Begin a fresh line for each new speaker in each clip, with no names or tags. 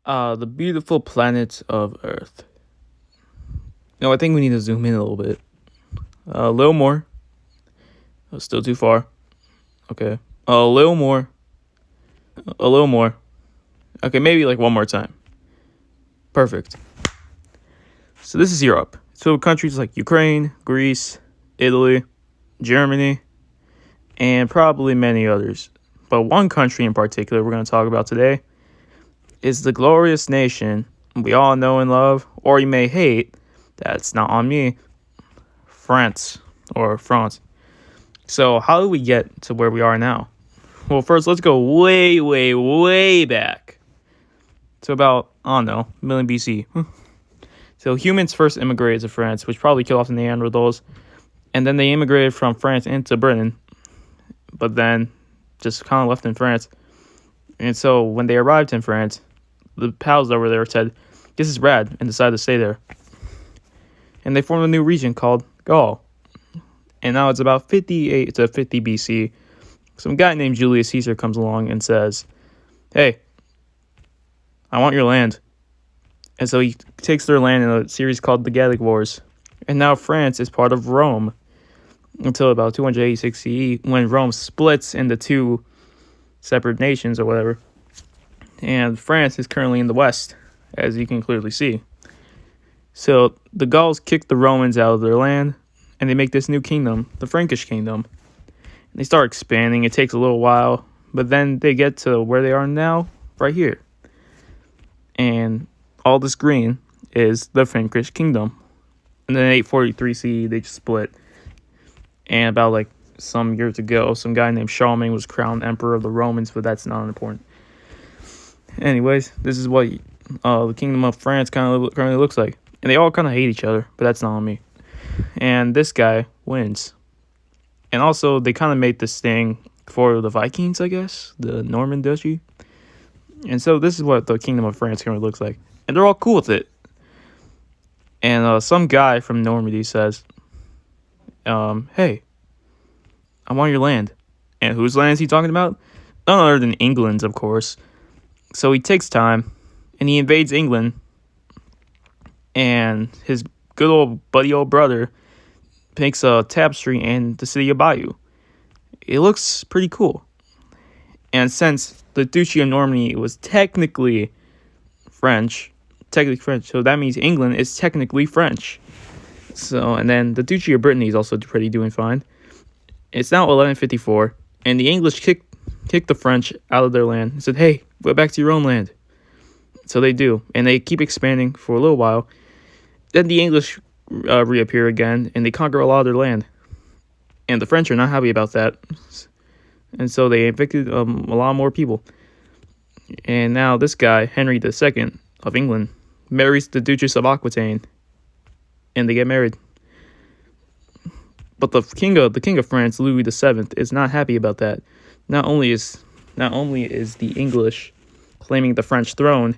The beautiful planet of Earth. No, I think we need to zoom in a little bit. A little more. Still too far. Okay. A little more. A little more. Okay, maybe like one more time. Perfect. So this is Europe. So countries like Ukraine, Greece, Italy, Germany, and probably many others. But one country in particular we're going to talk about today is the glorious nation we all know and love, or you may hate. That's not on me. France, or France. So how did we get to where we are now? Well, first, let's go way, way, way back to about, I don't know, a million BC. So humans first immigrated to France, which probably killed off the Neanderthals. And then they immigrated from France into Britain, but then just kind of left in France. And so when they arrived in France, the pals over there said, "This is rad," and decided to stay there. And they formed a new region called Gaul. And now it's about 58 to 50 BC. Some guy named Julius Caesar comes along and says, "Hey, I want your land." And so he takes their land in a series called the Gallic Wars. And now France is part of Rome until about 286 CE, when Rome splits into two separate nations or whatever. And France is currently in the west, as you can clearly see. So the Gauls kick the Romans out of their land, and they make this new kingdom, the Frankish kingdom. And they start expanding. It takes a little while, but then they get to where they are now, right here. And all this green is the Frankish kingdom. And then 843 CE, they just split. And about like some years ago, some guy named Charlemagne was crowned emperor of the Romans, but that's not important. Anyways, this is what the kingdom of France currently looks like. And they all kind of hate each other, but that's not on me. And this guy wins. And also, they kind of made this thing for the Vikings, I guess, the Norman Duchy. And so this is what the kingdom of France currently looks like. And they're all cool with it. And some guy from Normandy says, "Hey, I want your land." And whose land is he talking about? None other than England's, of course. So he takes time, and he invades England. And his good old buddy old brother makes a tapestry in the city of Bayeux. It looks pretty cool. And since the Duchy of Normandy was technically French, so that means England is technically French. So, and then the Duchy of Brittany is also pretty doing fine. It's now 1154, and the English kicked the French out of their land and said, "Hey, go back to your own land." So they do, and they keep expanding for a little while. Then the English reappear again, and they conquer a lot of their land. And the French are not happy about that. And so they evicted a lot more people. And now this guy, Henry II of England, marries the Duchess of Aquitaine. And they get married. But the king of France, Louis VII, is not happy about that. Not only is the English claiming the French throne,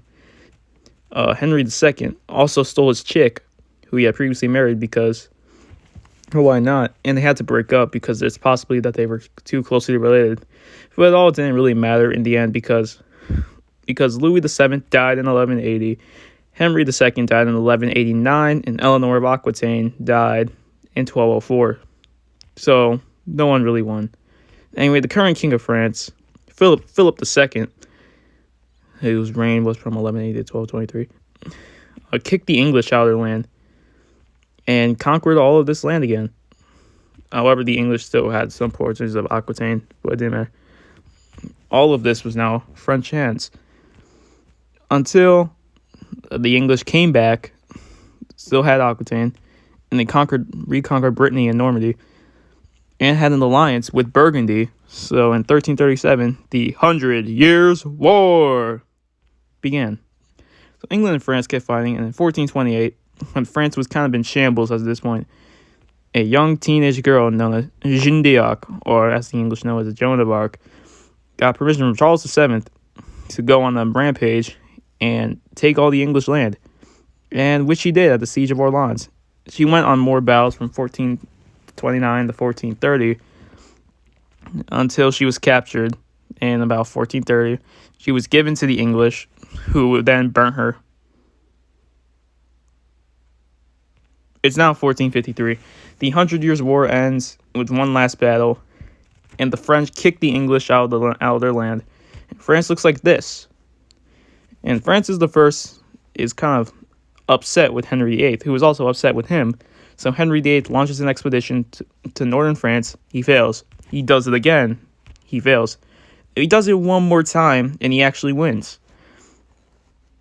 Henry II also stole his chick, who he had previously married, because, well, why not? And they had to break up because it's possibly that they were too closely related. But it all didn't really matter in the end because Louis VII died in 1180, Henry II died in 1189, and Eleanor of Aquitaine died in 1204. So no one really won. Anyway, the current king of France, Philip II, whose reign was from 1180 to 1223, kicked the English out of their land and conquered all of this land again. However, the English still had some portions of Aquitaine, but it didn't matter. All of this was now French hands. Until the English came back, still had Aquitaine, and they reconquered Brittany and Normandy, and had an alliance with Burgundy. So in 1337, the 100 Years' War began. So England and France kept fighting, and in 1428, when France was kind of in shambles at this point, a young teenage girl known as Jeanne d'Arc, or as the English know as Joan of Arc, got permission from Charles VII to go on a rampage and take all the English land, and which she did at the Siege of Orleans. She went on more battles from 1429 to 1430 until she was captured in about 1430. She was given to the English, who then burnt her. It's now 1453. The 100 Years' War ends with one last battle, and the French kick the English out of their land. And France looks like this. And Francis I is kind of upset with Henry VIII, who is also upset with him. So Henry VIII launches an expedition to northern France. He fails. He does it again. He fails. He does it one more time, and he actually wins.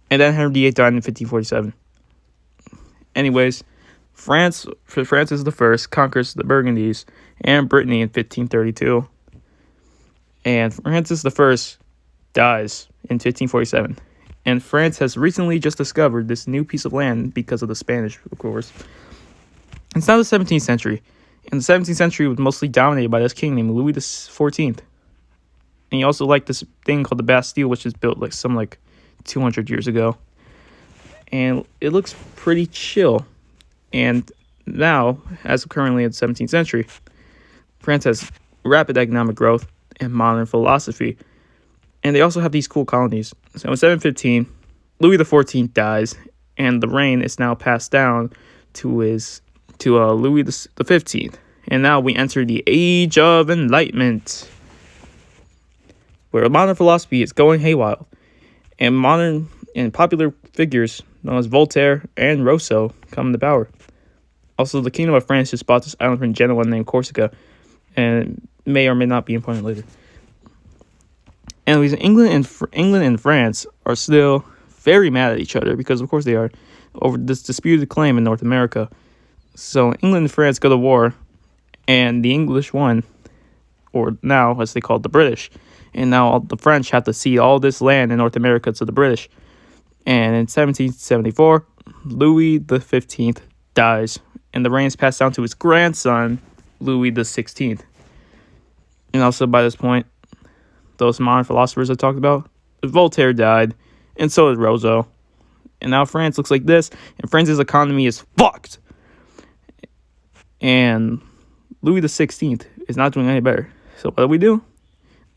And then Henry VIII died in 1547. Anyways, Francis I conquers the Burgundies and Brittany in 1532. And Francis I dies in 1547. And France has recently just discovered this new piece of land because of the Spanish, of course. It's now the 17th century. And the 17th century was mostly dominated by this king named Louis XIV. And he also liked this thing called the Bastille, which is built like 200 years ago. And it looks pretty chill. And now, as currently in the 17th century, France has rapid economic growth and modern philosophy. And they also have these cool colonies. So in 715, Louis XIV dies, and the reign is now passed down to Louis XV. And now we enter the Age of Enlightenment, where modern philosophy is going haywire, and modern and popular figures known as Voltaire and Rousseau come to power. Also, the Kingdom of France just bought this island from Genoa named Corsica, and may or may not be important later. Anyways, England and France are still very mad at each other, because of course they are, over this disputed claim in North America. So England and France go to war, and the English won, or now, as they call it, the British. And now the French have to cede all this land in North America to the British. And in 1774, Louis XV dies, and the reign is passed down to his grandson, Louis XVI. And also by this point, those modern philosophers I talked about, Voltaire died, and so did Rousseau. And now France looks like this, and France's economy is fucked. And Louis XVI is not doing any better. So what do?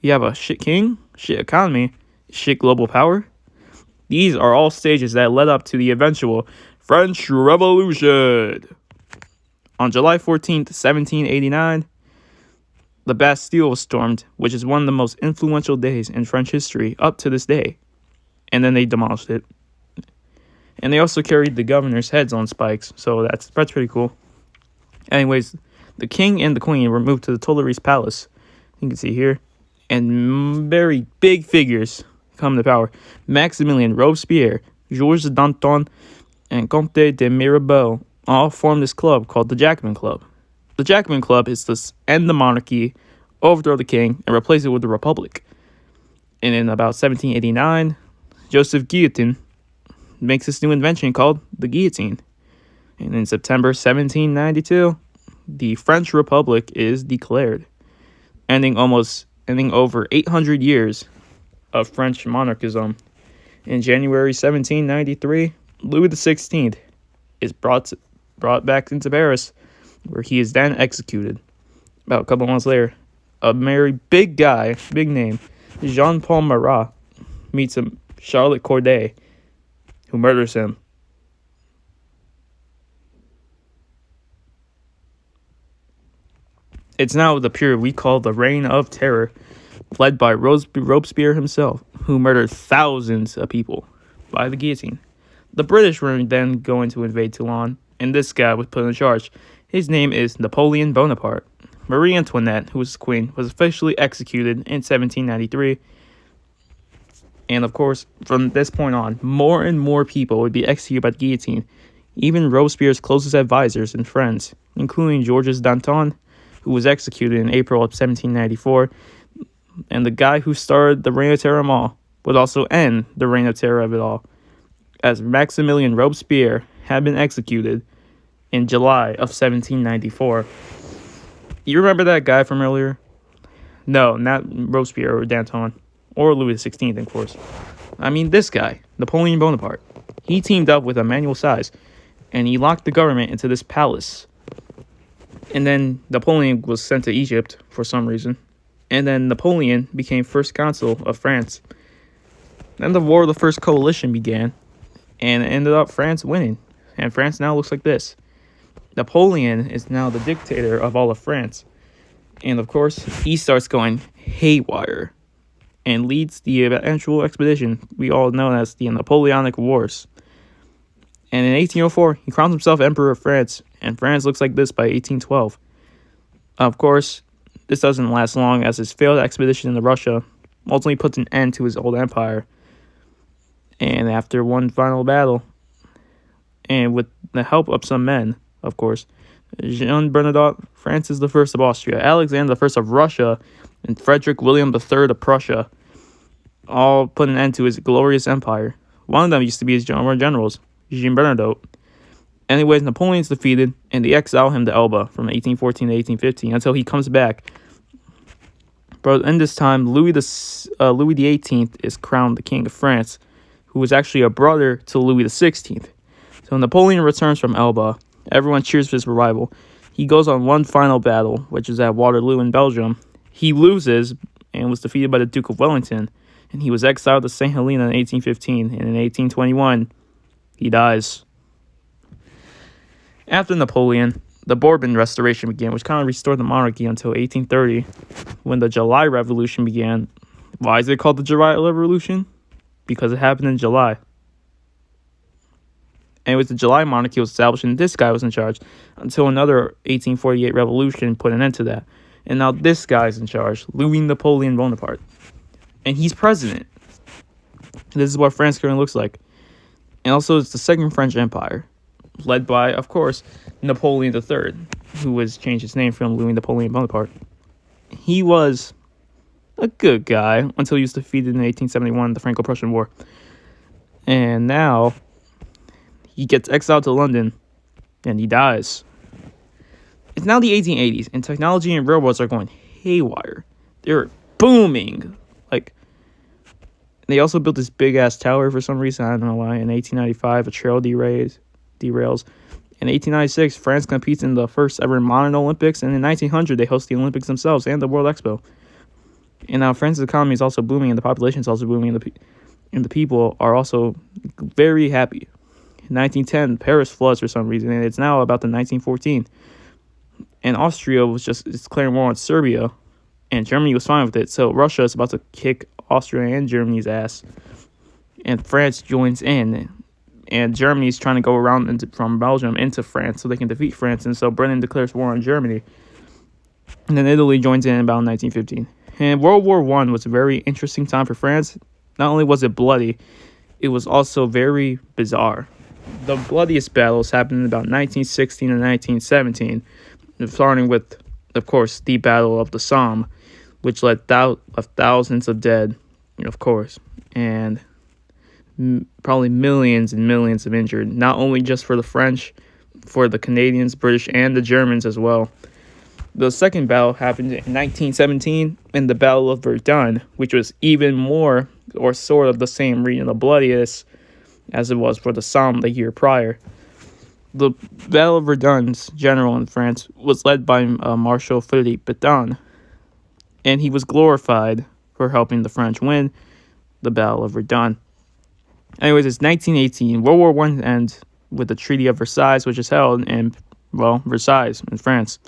You have a shit king, shit economy, shit global power. These are all stages that led up to the eventual French Revolution. On July 14th, 1789, the Bastille was stormed, which is one of the most influential days in French history up to this day. And then they demolished it. And they also carried the governor's heads on spikes, so that's pretty cool. Anyways, the king and the queen were moved to the Tuileries Palace. You can see here. And very big figures come to power. Maximilien Robespierre, Georges Danton, and Comte de Mirabeau all formed this club called the Jacobin Club. The Jacobin Club is to end the monarchy, overthrow the king, and replace it with the republic. And in about 1789, Joseph Guillotin makes this new invention called the guillotine. And in September 1792, the French Republic is declared, ending over 800 years of French monarchism. In January 1793, Louis XVI is brought back into Paris, where he is then executed. About a couple months later, a very big guy, big name, Jean-Paul Marat, meets Charlotte Corday, who murders him. It's now the period we call the Reign of Terror, led by Robespierre himself, who murdered thousands of people by the guillotine. The British were then going to invade Toulon, and this guy was put in charge. His name is Napoleon Bonaparte. Marie Antoinette, who was queen, was officially executed in 1793. And of course, from this point on, more and more people would be executed by the guillotine. Even Robespierre's closest advisors and friends, including Georges Danton, who was executed in April of 1794, and the guy who started the Reign of Terror of all would also end the Reign of Terror of it all, as Maximilien Robespierre had been executed in July of 1794. You remember that guy from earlier? No, not Robespierre or Danton, or Louis XVI, of course. I mean this guy, Napoleon Bonaparte. He teamed up with Emmanuel Size, and he locked the government into this palace. And then Napoleon was sent to Egypt for some reason. And then Napoleon became first consul of France. Then the War of the First Coalition began, and it ended up France winning. And France now looks like this. Napoleon is now the dictator of all of France. And of course, he starts going haywire and leads the eventual expedition we all know as the Napoleonic Wars. And in 1804, he crowns himself Emperor of France, and France looks like this by 1812. Of course, this doesn't last long, as his failed expedition into Russia ultimately puts an end to his old empire. And after one final battle, and with the help of some men, of course, Jean Bernadotte, Francis I of Austria, Alexander I of Russia, and Frederick William III of Prussia all put an end to his glorious empire. One of them used to be his generals, Jean Bernadotte. Anyways, Napoleon's defeated, and they exile him to Elba from 1814 to 1815 until he comes back. But in this time, Louis XVIII is crowned the King of France, who was actually a brother to Louis XVI. So Napoleon returns from Elba. Everyone cheers for his arrival. He goes on one final battle, which is at Waterloo in Belgium. He loses and was defeated by the Duke of Wellington, and he was exiled to St. Helena in 1815, and in 1821, he dies. After Napoleon, the Bourbon Restoration began, which kind of restored the monarchy until 1830, when the July Revolution began. Why is it called the July Revolution? Because it happened in July. And it was the July monarchy was established, and this guy was in charge until another 1848 revolution put an end to that. And now this guy's in charge, Louis Napoleon Bonaparte. And he's president. This is what France currently looks like. And also, it's the Second French Empire, led by, of course, Napoleon III, who was changed his name from Louis Napoleon Bonaparte. He was a good guy until he was defeated in 1871 in the Franco-Prussian War. And now he gets exiled to London, and he dies. It's now the 1880s, and technology and railroads are going haywire. They're booming. Like, they also built this big-ass tower for some reason. I don't know why. In 1895, a trail derails. In 1896, France competes in the first ever modern Olympics, and in 1900, they host the Olympics themselves and the World Expo. And now France's economy is also booming, and the population is also booming, and the people are also very happy. In 1910, Paris floods for some reason, and it's now about the 1914. And Austria was just declaring war on Serbia, and Germany was fine with it. So Russia is about to kick Austria and Germany's ass, and France joins in. And Germany's trying to go around from Belgium into France so they can defeat France. And so Britain declares war on Germany. And then Italy joins in about 1915. And World War I was a very interesting time for France. Not only was it bloody, it was also very bizarre. The bloodiest battles happened in about 1916 and 1917, starting with, of course, the Battle of the Somme, which led thousands of dead, of course, and probably millions and millions of injured, not only just for the French, for the Canadians, British, and the Germans as well. The second battle happened in 1917 in the Battle of Verdun, which was even more, or sort of the same region, the bloodiest, as it was for the Somme the year prior. The Battle of Verdun's general in France was led by Marshal Philippe Pétain, and he was glorified for helping the French win the Battle of Verdun. Anyways, it's 1918. World War I ends with the Treaty of Versailles, which is held in, Versailles in France.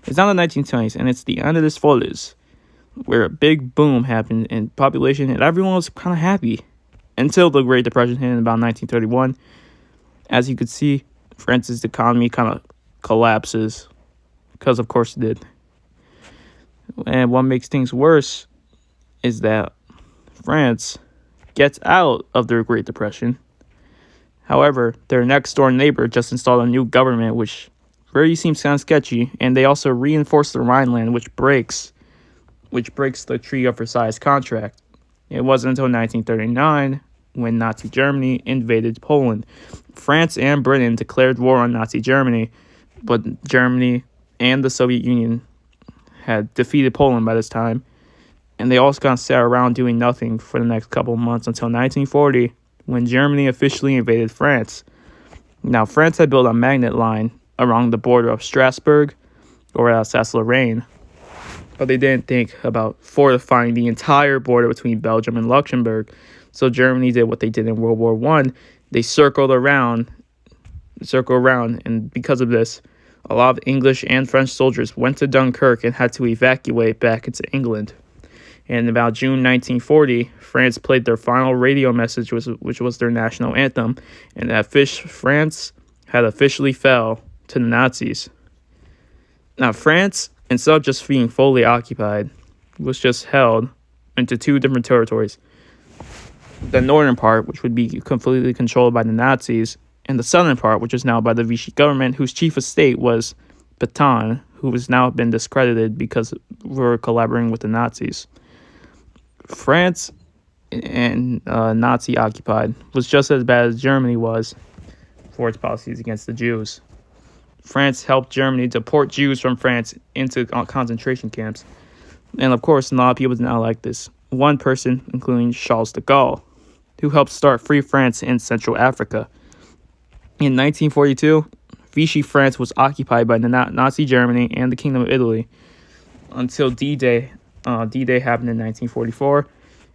It's now the 1920s, and it's the end of this Folies, where a big boom happened in population, and everyone was kind of happy until the Great Depression hit in about 1931. As you could see, France's economy kind of collapses, because of course it did. And what makes things worse is that France gets out of their Great Depression. However, their next door neighbor just installed a new government, which really seems kind of sketchy, and they also reinforced the Rhineland, which breaks the Treaty of Versailles contract. It wasn't until 1939 when Nazi Germany invaded Poland. France and Britain declared war on Nazi Germany, but Germany and the Soviet Union had defeated Poland by this time, and they also kind of sat around doing nothing for the next couple of months until 1940, when Germany officially invaded France. Now, France had built a magnet line along the border of Strasbourg, or Alsace-Lorraine, but they didn't think about fortifying the entire border between Belgium and Luxembourg. So Germany did what they did in World War One. They circled around, and because of this, a lot of English and French soldiers went to Dunkirk and had to evacuate back into England. And about June 1940, France played their final radio message, which was their national anthem, and France had officially fell to the Nazis. Now, France, instead of just being fully occupied, was just held into two different territories. The northern part, which would be completely controlled by the Nazis, and the southern part, which is now by the Vichy government, whose chief of state was Pétain, who has now been discredited because we're collaborating with the Nazis. France and Nazi occupied was just as bad as Germany was for its policies against the Jews. France helped Germany deport Jews from France into concentration camps. And of course, a lot of people did not like this. One person, including Charles de Gaulle, who helped start Free France in Central Africa. In 1942, Vichy France was occupied by the Nazi Germany and the Kingdom of Italy until D-Day. D-Day happened in 1944,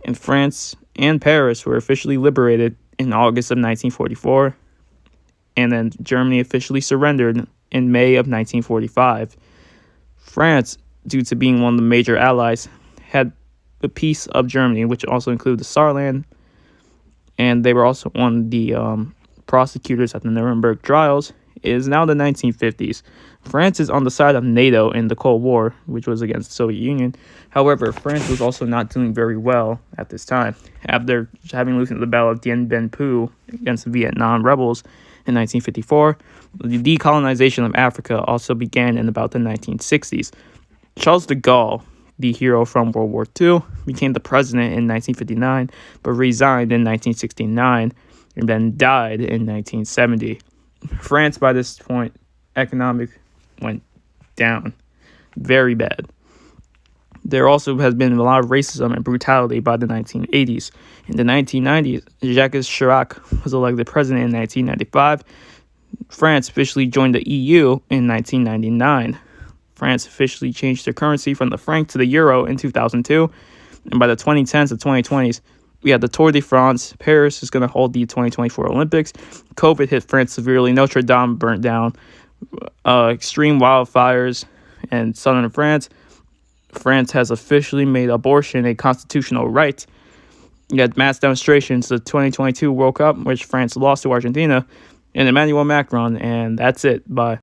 and France and Paris were officially liberated in August of 1944, and then Germany officially surrendered in May of 1945. France, due to being one of the major allies, had a piece of Germany, which also included the Saarland, and they were also one of the prosecutors at the Nuremberg trials. It is now the 1950s. France is on the side of NATO in the Cold War, which was against the Soviet Union. However, France was also not doing very well at this time. After having lost the Battle of Dien Bien Phu against the Vietnam rebels in 1954, the decolonization of Africa also began in about the 1960s. Charles de Gaulle, the hero from World War II, became the president in 1959, but resigned in 1969 and then died in 1970. France, by this point, economic went down very bad. There also has been a lot of racism and brutality by the 1980s. In the 1990s, Jacques Chirac was elected president in 1995. France officially joined the EU in 1999. France officially changed their currency from the franc to the euro in 2002. And by the 2010s and 2020s, we had the Tour de France. Paris is going to hold the 2024 Olympics. COVID hit France severely. Notre Dame burnt down. Extreme wildfires in southern France. France has officially made abortion a constitutional right. You had mass demonstrations, the 2022 World Cup, which France lost to Argentina, and Emmanuel Macron, and that's it. Bye.